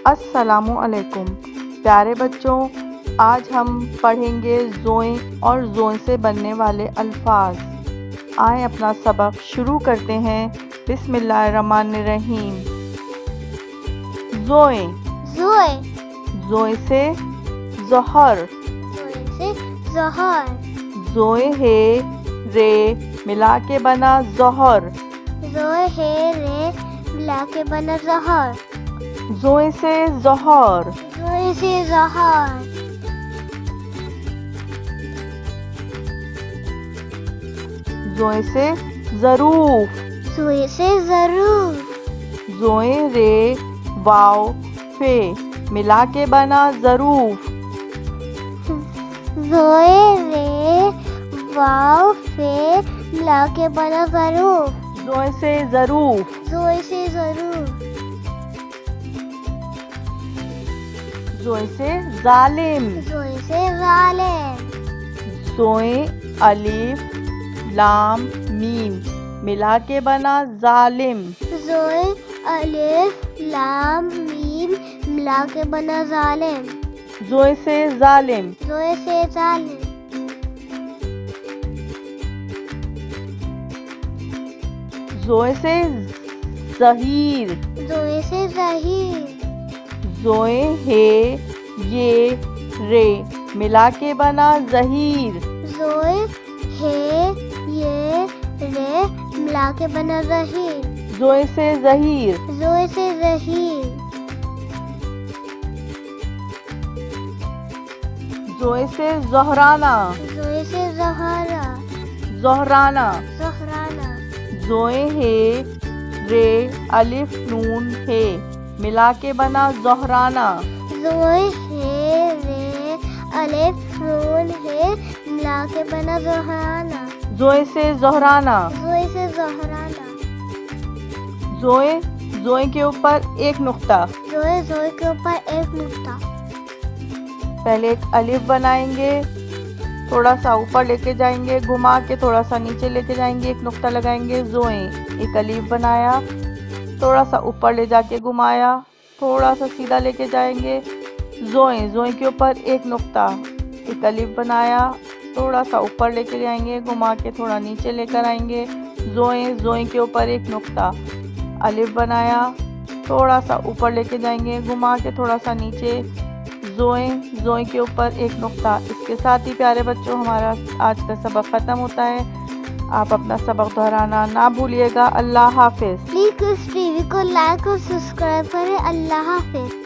अस्सलामु अलैकुम प्यारे बच्चों, आज हम पढ़ेंगे ज़ोए और ज़ोए से बनने वाले अल्फाज। आए अपना सबक शुरू करते हैं। बिस्मिल्लाहिर्रहमानिर्रहीम। ज़ोए ज़ोए ज़ोए से ज़ोहर, ज़ोहर, ज़ोए है रे मिला के बना ज़ोहर, ज़ोए है रे मिला के बना ज़ोहर, ज़ोए से ज़ोहर, ज़ोए से ज़ोहर, ज़ोए से ज़रूफ, ज़ोए से ज़रूर, ज़ोए रे वाव फे मिला के बना ज़रूफ, ज़ोए रे वाव फे मिला के बना ज़रूफ, ज़ोए से ज़रूफ, ज़ोए से ज़रूर, ज़ोए से ज़ालिम, ज़ोए से ज़ालिम, ज़ोए अलिफ लाम मीम मिला के बना ज़ालिम, ज़ोए अलिफ लाम मीम मिला के बना ज़ालिम, ज़ोए से ज़ालिम, ज़ोए से ज़ालिम, ज़ोए से ज़हीर, ज़ोए से ज़हीर, ज़ोए है ये रे मिला के बना ज़हीर, ज़ोए है ये रे मिला के बना ज़हीर, ज़ोए से ज़हीर, ज़ोए से ज़हीर, ज़ोए से ज़ोहराना, ज़ोए से ज़हरा, ज़ोहराना, ज़हराना, ज़ोए है रे अलिफ नून है मिला के बना ज़ोहराना, ज़ोए है रे अलिफ नून है मिला के बना ज़हराना, ज़ोए से ज़ोहराना, ज़ोए से ज़हराना, ज़ोए ज़ोए के ऊपर एक नुक्ता, ज़ोए ज़ोए के ऊपर एक नुक्ता, पहले एक अलिफ बनाएंगे, थोड़ा सा ऊपर लेके जाएंगे, घुमा के थोड़ा सा नीचे लेके जाएंगे, एक नुक्ता लगाएंगे। ज़ोए एक अलिफ बनाया, थोड़ा सा ऊपर ले जाके घुमाया, थोड़ा सा सीधा लेके जाएंगे। ज़ोए ज़ोए के ऊपर एक नुक्ता, एक अलिफ बनाया, थोड़ा सा ऊपर लेके जाएंगे, घुमा के थोड़ा नीचे लेकर आएंगे। ज़ोए ज़ोए के ऊपर एक नुक्ता, अलिफ बनाया, थोड़ा सा ऊपर लेके जाएंगे, घुमा के थोड़ा सा नीचे। ज़ोए ज़ोए के ऊपर एक नुक्ता। इसके साथ ही प्यारे बच्चों हमारा आज का सबक ख़त्म होता है। आप अपना सबक दोहराना ना भूलिएगा। अल्लाह हाफिज़। प्लीज़ इस टीवी को लाइक और सब्सक्राइब करें। अल्लाह हाफिज़।